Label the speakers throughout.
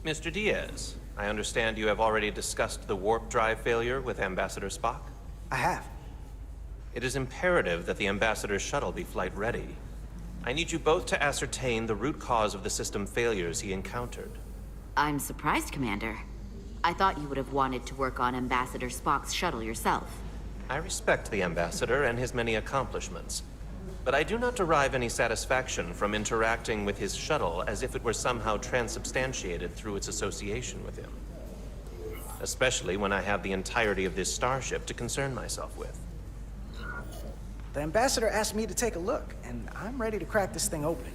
Speaker 1: Mr. Diaz, I understand you have already discussed the warp drive failure with Ambassador Spock?
Speaker 2: I have.
Speaker 1: It is imperative that the Ambassador's shuttle be flight ready. I need you both to ascertain the root cause of the system failures he encountered.
Speaker 3: I'm surprised, Commander. I thought you would have wanted to work on Ambassador Spock's shuttle yourself.
Speaker 1: I respect the Ambassador and his many accomplishments, but I do not derive any satisfaction from interacting with his shuttle as if it were somehow transubstantiated through its association with him. Especially when I have the entirety of this starship to concern myself with.
Speaker 2: The Ambassador asked me to take a look, and I'm ready to crack this thing open.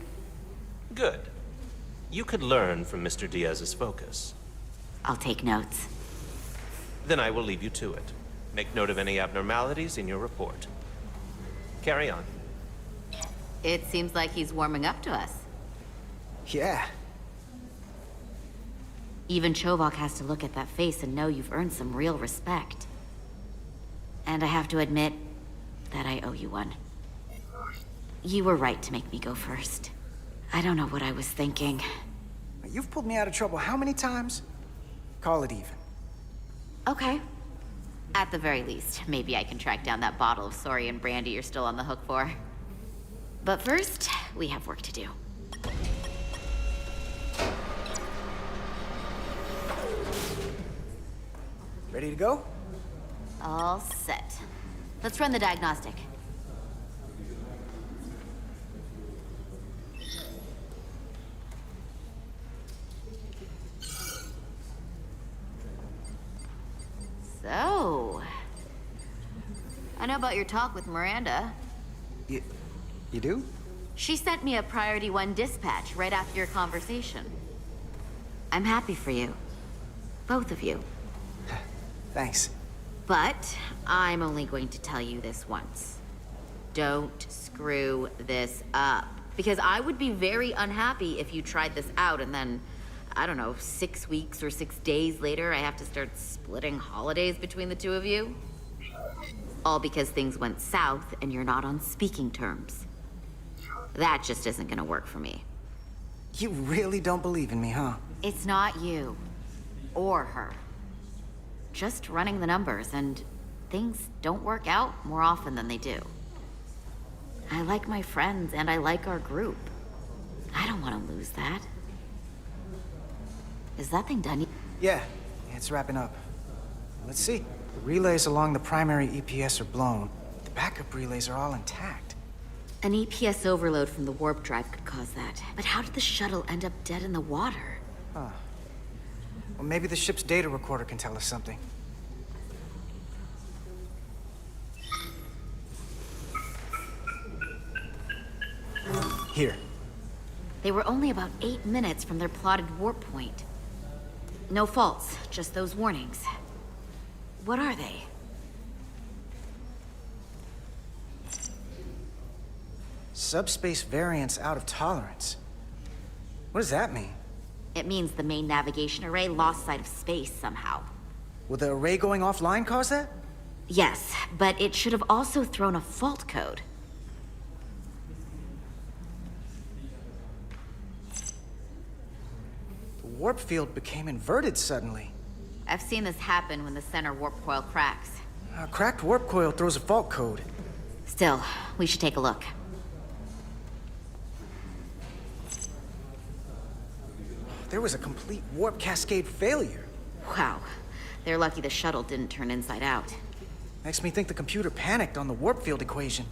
Speaker 1: Good. You could learn from Mr. Diaz's focus.
Speaker 3: I'll take notes.
Speaker 1: Then I will leave you to it. Make note of any abnormalities in your report. Carry on.
Speaker 3: It seems like he's warming up to us.
Speaker 2: Yeah.
Speaker 3: Even Chovok has to look at that face and know you've earned some real respect. And I have to admit that I owe you one. You were right to make me go first. I don't know what I was thinking.
Speaker 2: You've pulled me out of trouble how many times? Call it even.
Speaker 3: Okay. At the very least, maybe I can track down that bottle of Saurian brandy you're still on the hook for. But first, we have work to do.
Speaker 2: Ready to go?
Speaker 3: All set. Let's run the diagnostic. So, I know about your talk with Miranda.
Speaker 2: You do?
Speaker 3: She sent me a Priority 1 dispatch right after your conversation. I'm happy for you. Both of you.
Speaker 2: Thanks.
Speaker 3: But I'm only going to tell you this once. Don't screw this up. Because I would be very unhappy if you tried this out and then, I don't know, 6 weeks or 6 days later, I have to start splitting holidays between the two of you. All because things went south and you're not on speaking terms. That just isn't gonna work for me.
Speaker 2: You really don't believe in me, huh?
Speaker 3: It's not you. Or her. Just running the numbers, and things don't work out more often than they do. I like my friends, and I like our group. I don't want to lose that. Is that thing done?
Speaker 2: Yeah, it's wrapping up. Let's see. The relays along the primary EPS are blown. The backup relays are all intact.
Speaker 3: An EPS overload from the warp drive could cause that. But how did the shuttle end up dead in the water?
Speaker 2: Huh. Well, maybe the ship's data recorder can tell us something. Here.
Speaker 3: They were only about 8 minutes from their plotted warp point. No faults, just those warnings. What are they?
Speaker 2: Subspace variance out of tolerance. What does that mean?
Speaker 3: It means the main navigation array lost sight of space somehow.
Speaker 2: Will the array going offline cause that?
Speaker 3: Yes, but it should have also thrown a fault code.
Speaker 2: The warp field became inverted suddenly.
Speaker 3: I've seen this happen when the center warp coil cracks.
Speaker 2: A cracked warp coil throws a fault code.
Speaker 3: Still, we should take a look.
Speaker 2: There was a complete warp cascade failure.
Speaker 3: Wow. They're lucky the shuttle didn't turn inside out.
Speaker 2: Makes me think the computer panicked on the warp field equation.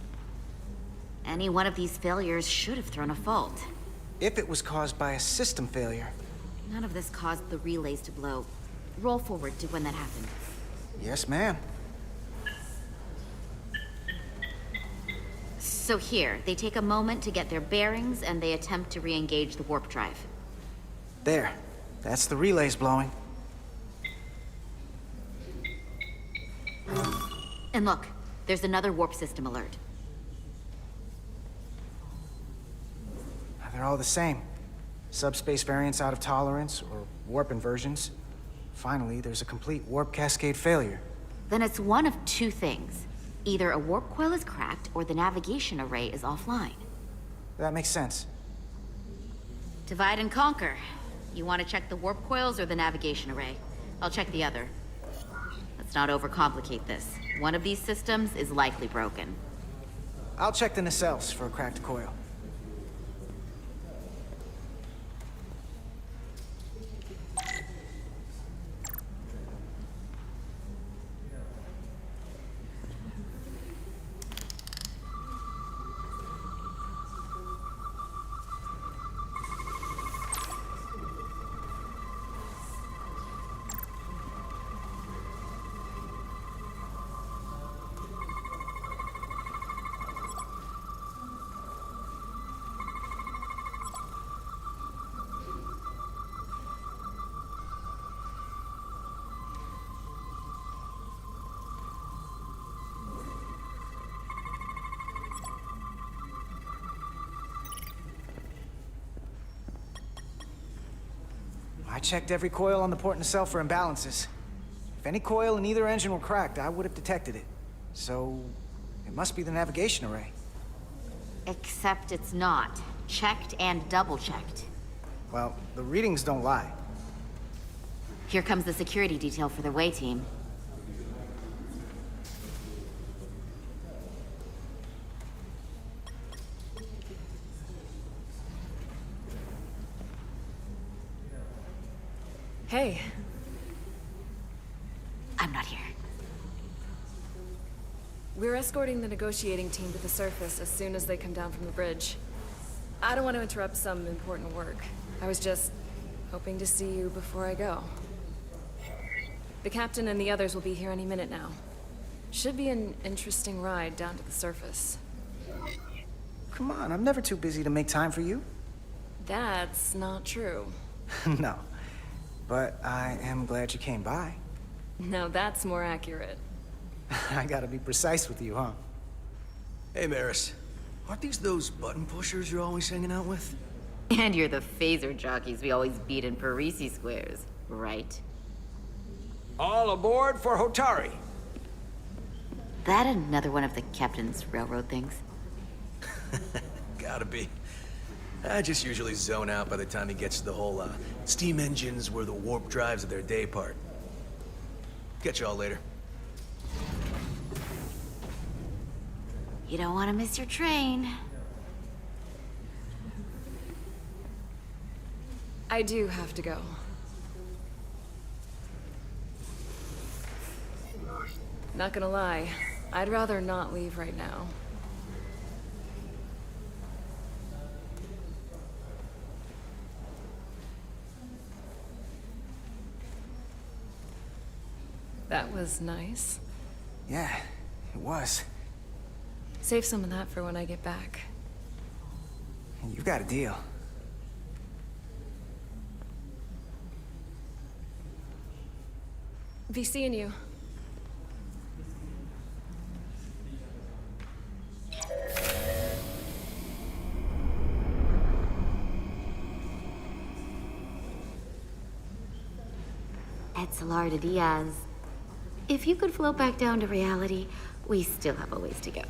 Speaker 3: Any one of these failures should have thrown a fault.
Speaker 2: If it was caused by a system failure.
Speaker 3: None of this caused the relays to blow. Roll forward to when that happened.
Speaker 2: Yes, ma'am.
Speaker 3: So here, they take a moment to get their bearings and they attempt to re-engage the warp drive.
Speaker 2: There. That's the relays blowing.
Speaker 3: And look, there's another warp system alert.
Speaker 2: They're all the same. Subspace variance out of tolerance, or warp inversions. Finally, there's a complete warp cascade failure.
Speaker 3: Then it's one of two things. Either a warp coil is cracked, or the navigation array is offline.
Speaker 2: That makes sense.
Speaker 3: Divide and conquer. You want to check the warp coils or the navigation array? I'll check the other. Let's not overcomplicate this. One of these systems is likely broken.
Speaker 2: I'll check the nacelles for a cracked coil. I checked every coil on the port nacelle for imbalances. If any coil in either engine were cracked, I would have detected it. So, it must be the navigation array.
Speaker 3: Except it's not. Checked and double-checked.
Speaker 2: Well, the readings don't lie.
Speaker 3: Here comes the security detail for the way team.
Speaker 4: Hey.
Speaker 3: I'm not here.
Speaker 4: We're escorting the negotiating team to the surface as soon as they come down from the bridge. I don't want to interrupt some important work. I was just hoping to see you before I go. The captain and the others will be here any minute now. Should be an interesting ride down to the surface.
Speaker 2: Come on, I'm never too busy to make time for you.
Speaker 4: That's not true.
Speaker 2: No. But I am glad you came by.
Speaker 4: No, that's more accurate.
Speaker 2: I gotta be precise with you, huh?
Speaker 5: Hey, Maris. Aren't these those button pushers you're always hanging out with?
Speaker 3: And you're the phaser jockeys we always beat in Parisi squares, right?
Speaker 5: All aboard for Hotari.
Speaker 3: That another one of the captain's railroad things?
Speaker 5: Gotta be. I just usually zone out by the time he gets to the whole, steam engines were the warp drives of their day part. Catch y'all later.
Speaker 3: You don't want to miss your train.
Speaker 4: I do have to go. Not gonna lie, I'd rather not leave right now. That was nice.
Speaker 2: Yeah, it was.
Speaker 4: Save some of that for when I get back.
Speaker 2: You got a deal.
Speaker 4: Be seeing you.
Speaker 3: Etzelar de Diaz. If you could float back down to reality, we still have a ways to go.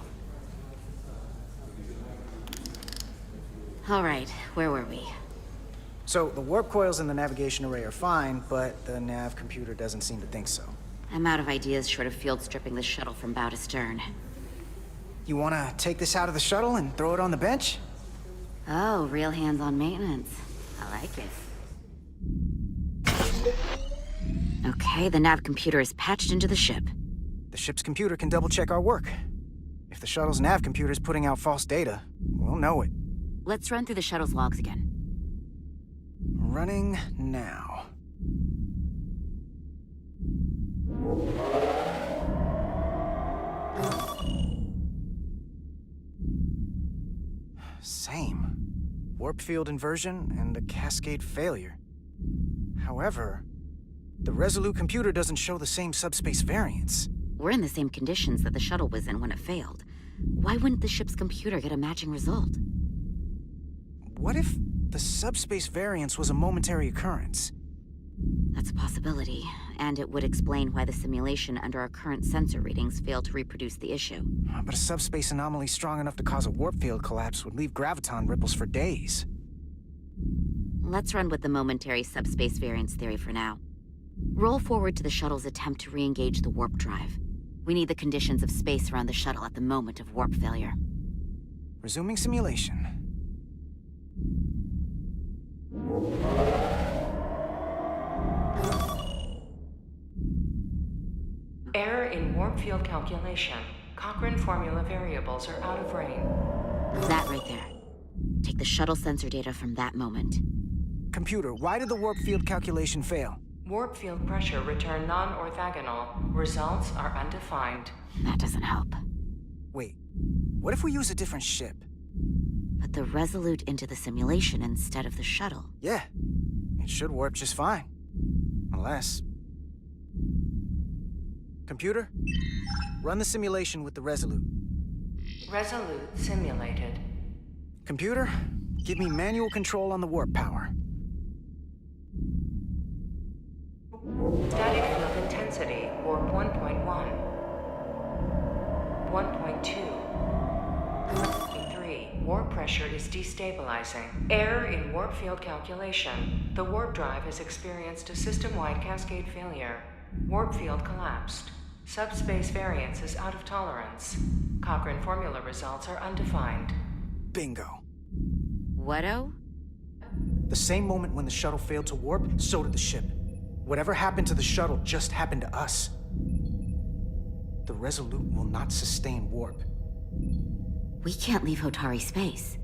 Speaker 3: All right, where were we?
Speaker 2: So, the warp coils in the navigation array are fine, but the nav computer doesn't seem to think so.
Speaker 3: I'm out of ideas short of field stripping the shuttle from bow to stern.
Speaker 2: You wanna take this out of the shuttle and throw it on the bench?
Speaker 3: Oh, real hands-on maintenance. I like it. Okay, the nav computer is patched into the ship.
Speaker 2: The ship's computer can double-check our work. If the shuttle's nav computer is putting out false data, we'll know it.
Speaker 3: Let's run through the shuttle's logs again.
Speaker 2: Running now. Same. Warp field inversion and a cascade failure. However, the Resolute computer doesn't show the same subspace variance.
Speaker 3: We're in the same conditions that the shuttle was in when it failed. Why wouldn't the ship's computer get a matching result?
Speaker 2: What if the subspace variance was a momentary occurrence?
Speaker 3: That's a possibility, and it would explain why the simulation under our current sensor readings failed to reproduce the issue.
Speaker 2: But a subspace anomaly strong enough to cause a warp field collapse would leave graviton ripples for days.
Speaker 3: Let's run with the momentary subspace variance theory for now. Roll forward to the shuttle's attempt to re-engage the warp drive. We need the conditions of space around the shuttle at the moment of warp failure.
Speaker 2: Resuming simulation.
Speaker 6: Error in warp field calculation. Cochrane formula variables are out of range.
Speaker 3: That right there. Take the shuttle sensor data from that moment.
Speaker 2: Computer, why did the warp field calculation fail?
Speaker 6: Warp field pressure return non-orthogonal. Results are undefined.
Speaker 3: That doesn't help.
Speaker 2: Wait, what if we use a different ship?
Speaker 3: Put the Resolute into the simulation instead of the shuttle.
Speaker 2: Yeah, it should warp just fine. Unless... Computer, run the simulation with the Resolute.
Speaker 6: Resolute simulated.
Speaker 2: Computer, give me manual control on the warp power.
Speaker 6: Static field intensity, warp 1.1. 1.2. 3. Warp pressure is destabilizing. Error in warp field calculation. The warp drive has experienced a system-wide cascade failure. Warp field collapsed. Subspace variance is out of tolerance. Cochrane formula results are undefined.
Speaker 2: Bingo.
Speaker 3: What-o?
Speaker 2: The same moment when the shuttle failed to warp, so did the ship. Whatever happened to the shuttle just happened to us. The Resolute will not sustain warp.
Speaker 3: We can't leave Hotari space.